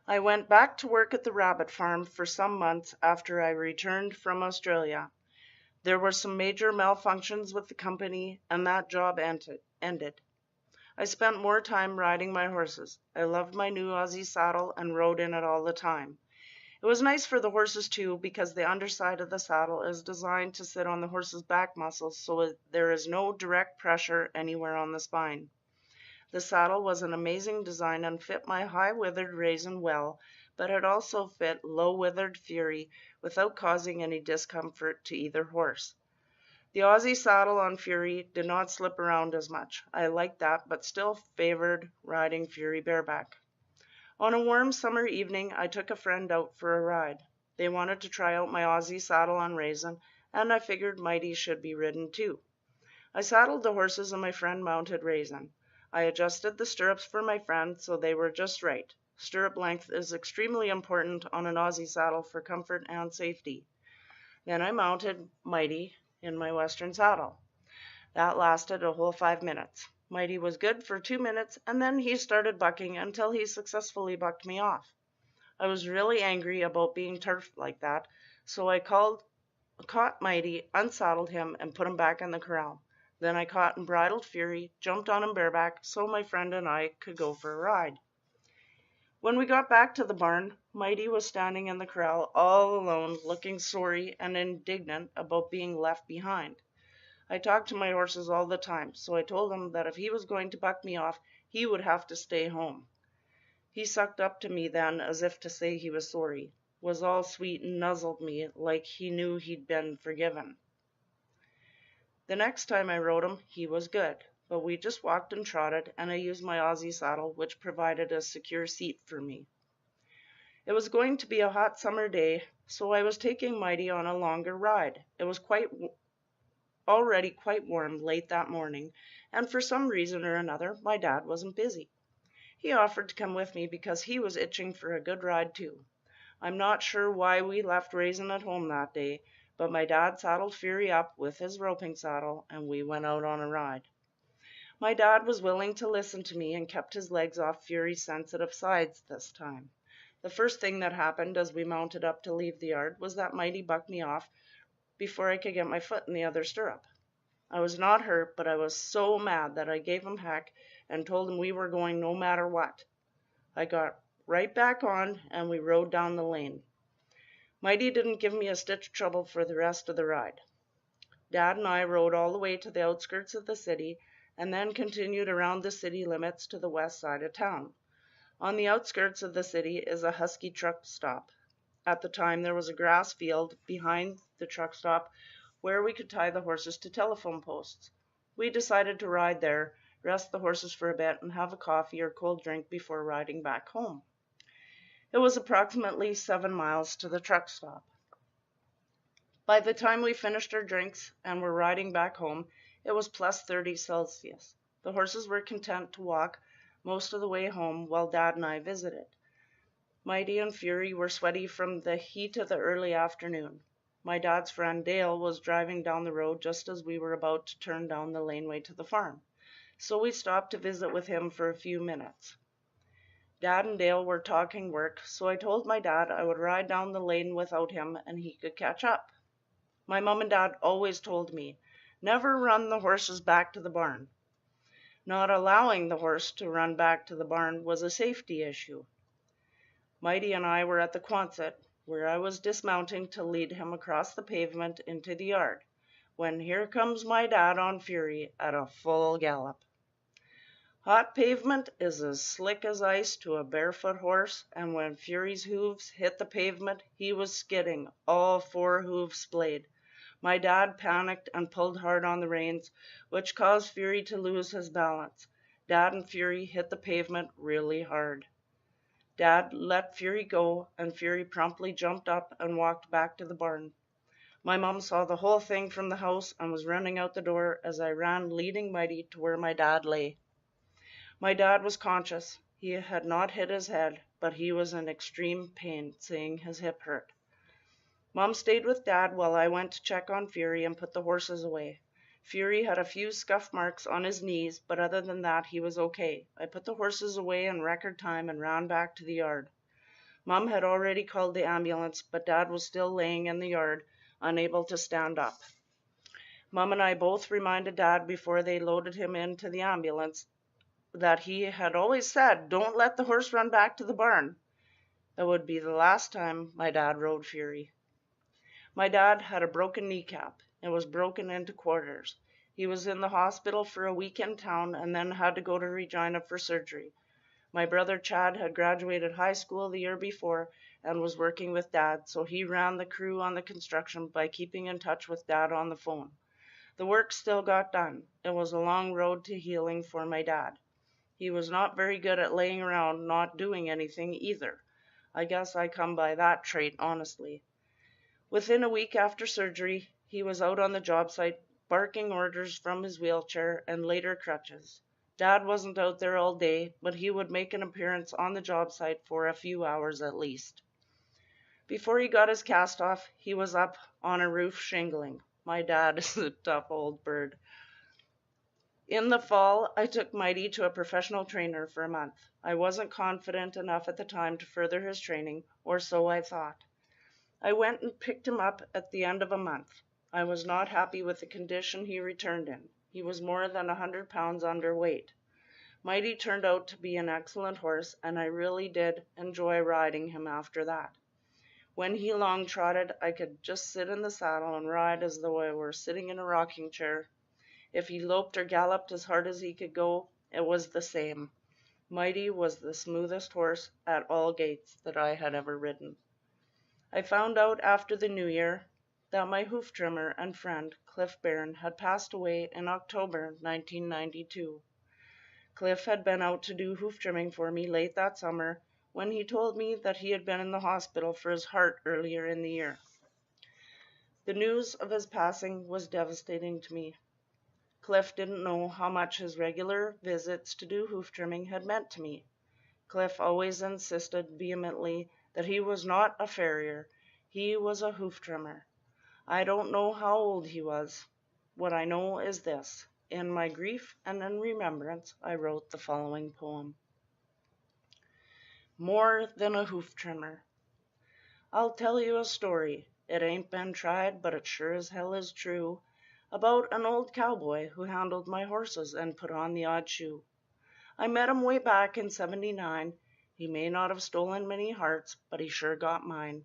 I went back to work at the rabbit farm for some months after I returned from Australia. There were some major malfunctions with the company, and that job ended. I spent more time riding my horses. I loved my new Aussie saddle and rode in it all the time. It was nice for the horses too, because the underside of the saddle is designed to sit on the horse's back muscles, so there is no direct pressure anywhere on the spine. The saddle was an amazing design and fit my high-withered Raisin well, but it also fit low-withered Fury without causing any discomfort to either horse. The Aussie saddle on Fury did not slip around as much. I liked that, but still favored riding Fury bareback. On a warm summer evening, I took a friend out for a ride. They wanted to try out my Aussie saddle on Raisin, and I figured Mighty should be ridden too. I saddled the horses and my friend mounted Raisin. I adjusted the stirrups for my friend so they were just right. Stirrup length is extremely important on an Aussie saddle for comfort and safety. Then I mounted Mighty in my Western saddle. That lasted a whole 5 minutes. Mighty was good for 2 minutes, and then he started bucking until he successfully bucked me off. I was really angry about being turfed like that, so I caught Mighty, unsaddled him, and put him back in the corral. Then I caught and bridled Fury, jumped on him bareback, so my friend and I could go for a ride. When we got back to the barn, Mighty was standing in the corral all alone, looking sorry and indignant about being left behind. I talked to my horses all the time, so I told him that if he was going to buck me off, he would have to stay home. He sucked up to me then as if to say he was sorry, was all sweet and nuzzled me like he knew he'd been forgiven. The next time I rode him, he was good, but we just walked and trotted, and I used my Aussie saddle, which provided a secure seat for me. It was going to be a hot summer day, so I was taking Mighty on a longer ride. It was already quite warm late that morning, and for some reason or another, my dad wasn't busy. He offered to come with me because he was itching for a good ride too. I'm not sure why we left Raisin at home that day, but my dad saddled Fury up with his roping saddle, and we went out on a ride. My dad was willing to listen to me and kept his legs off Fury's sensitive sides this time. The first thing that happened as we mounted up to leave the yard was that Mighty bucked me off before I could get my foot in the other stirrup. I was not hurt, but I was so mad that I gave him heck and told him we were going no matter what. I got right back on, and we rode down the lane. Mighty didn't give me a stitch of trouble for the rest of the ride. Dad and I rode all the way to the outskirts of the city and then continued around the city limits to the west side of town. On the outskirts of the city is a Husky truck stop. At the time, there was a grass field behind the truck stop where we could tie the horses to telephone posts. We decided to ride there, rest the horses for a bit, and have a coffee or cold drink before riding back home. It was approximately 7 miles to the truck stop. By the time we finished our drinks and were riding back home, it was plus 30 Celsius. The horses were content to walk most of the way home while Dad and I visited. Mighty and Fury were sweaty from the heat of the early afternoon. My dad's friend Dale was driving down the road just as we were about to turn down the laneway to the farm, so we stopped to visit with him for a few minutes. Dad and Dale were talking work, so I told my dad I would ride down the lane without him and he could catch up. My mom and dad always told me, never run the horses back to the barn. Not allowing the horse to run back to the barn was a safety issue. Mighty and I were at the Quonset, where I was dismounting to lead him across the pavement into the yard, when here comes my dad on Fury at a full gallop. Hot pavement is as slick as ice to a barefoot horse, and when Fury's hooves hit the pavement, he was skidding, all 4 hooves splayed. My dad panicked and pulled hard on the reins, which caused Fury to lose his balance. Dad and Fury hit the pavement really hard. Dad let Fury go, and Fury promptly jumped up and walked back to the barn. My mom saw the whole thing from the house and was running out the door as I ran leading Mighty to where my dad lay. My dad was conscious. He had not hit his head, but he was in extreme pain, saying his hip hurt. Mom stayed with Dad while I went to check on Fury and put the horses away. Fury had a few scuff marks on his knees, but other than that, he was okay. I put the horses away in record time and ran back to the yard. Mom had already called the ambulance, but Dad was still laying in the yard, unable to stand up. Mom and I both reminded Dad before they loaded him into the ambulance that he had always said, "Don't let the horse run back to the barn." That would be the last time my dad rode Fury. My dad had a broken kneecap. It was broken into quarters. He was in the hospital for a week in town and then had to go to Regina for surgery. My brother Chad had graduated high school the year before and was working with Dad, so he ran the crew on the construction by keeping in touch with Dad on the phone. The work still got done. It was a long road to healing for my dad. He was not very good at laying around not doing anything either. I guess I come by that trait honestly. Within a week after surgery, he was out on the job site barking orders from his wheelchair and later crutches. Dad wasn't out there all day, but he would make an appearance on the job site for a few hours at least. Before he got his cast off, he was up on a roof shingling. My dad is a tough old bird. In the fall, I took Mighty to a professional trainer for a month. I wasn't confident enough at the time to further his training, or so I thought. I went and picked him up at the end of a month. I was not happy with the condition he returned in. He was more than 100 pounds underweight. Mighty turned out to be an excellent horse, and I really did enjoy riding him after that. When he long trotted, I could just sit in the saddle and ride as though I were sitting in a rocking chair. If he loped or galloped as hard as he could go, it was the same. Mighty was the smoothest horse at all gates that I had ever ridden. I found out after the New Year that my hoof trimmer and friend, Cliff Barron, had passed away in October 1992. Cliff had been out to do hoof trimming for me late that summer when he told me that he had been in the hospital for his heart earlier in the year. The news of his passing was devastating to me. Cliff didn't know how much his regular visits to do hoof trimming had meant to me. Cliff always insisted vehemently that he was not a farrier, he was a hoof trimmer. I don't know how old he was. What I know is this. In my grief and in remembrance, I wrote the following poem. More than a hoof trimmer. I'll tell you a story. It ain't been tried, but it sure as hell is true. About an old cowboy who handled my horses and put on the odd shoe. I met him way back in '79. He may not have stolen many hearts, but he sure got mine.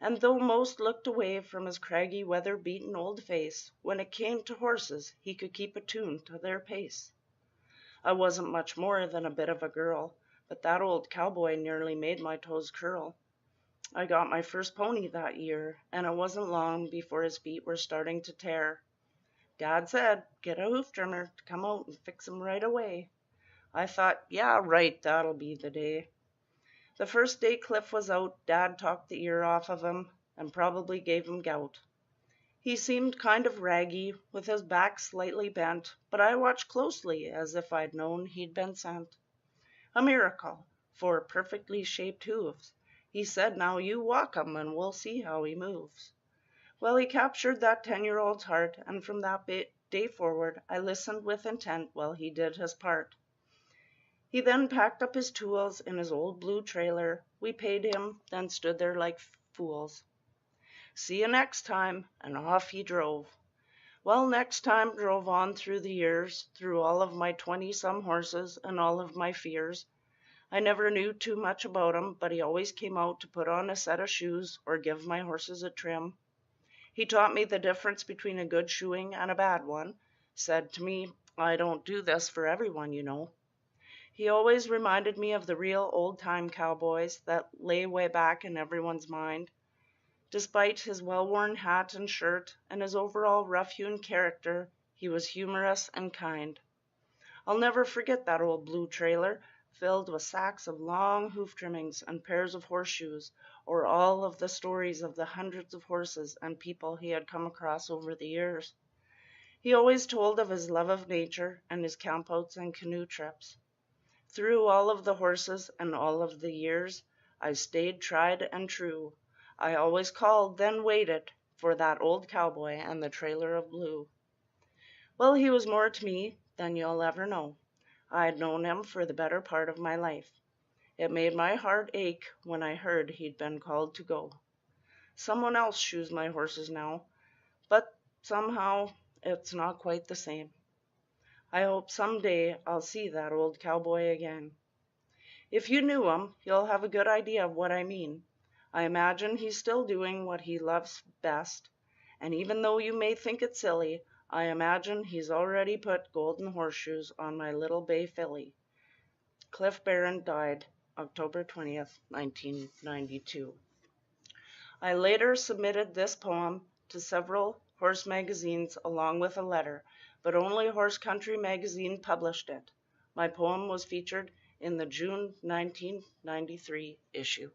And though most looked away from his craggy, weather-beaten old face, when it came to horses, he could keep a tune to their pace. I wasn't much more than a bit of a girl, but that old cowboy nearly made my toes curl. I got my first pony that year, and it wasn't long before his feet were starting to tear. Dad said, "Get a hoof trimmer to come out and fix him right away." I thought, yeah, right, that'll be the day. The first day Cliff was out, Dad talked the ear off of him and probably gave him gout. He seemed kind of raggy, with his back slightly bent, but I watched closely as if I'd known he'd been sent. A miracle, for perfectly shaped hooves. He said, "Now you walk him and we'll see how he moves." Well, he captured that 10-year-old's heart, and from that day forward, I listened with intent while he did his part. He then packed up his tools in his old blue trailer. We paid him, then stood there like fools. "See you next time," and off he drove. Well, next time drove on through the years, through all of my 20-some horses and all of my fears. I never knew too much about him, but he always came out to put on a set of shoes or give my horses a trim. He taught me the difference between a good shoeing and a bad one, said to me, "I don't do this for everyone, you know." He always reminded me of the real old-time cowboys that lay way back in everyone's mind. Despite his well-worn hat and shirt and his overall rough-hewn character, he was humorous and kind. I'll never forget that old blue trailer, filled with sacks of long hoof trimmings and pairs of horseshoes, or all of the stories of the hundreds of horses and people he had come across over the years. He always told of his love of nature and his campouts and canoe trips. Through all of the horses and all of the years, I stayed tried and true. I always called, then waited, for that old cowboy and the trailer of blue. Well, he was more to me than you'll ever know. I had known him for the better part of my life. It made my heart ache when I heard he'd been called to go. Someone else shoes my horses now, but somehow it's not quite the same. I hope someday I'll see that old cowboy again. If you knew him, you'll have a good idea of what I mean. I imagine he's still doing what he loves best, and even though you may think it silly, I imagine he's already put golden horseshoes on my little bay filly. Cliff Barron died October 20th, 1992. I later submitted this poem to several horse magazines along with a letter, but only Horse Country magazine published it. My poem was featured in the June 1993 issue.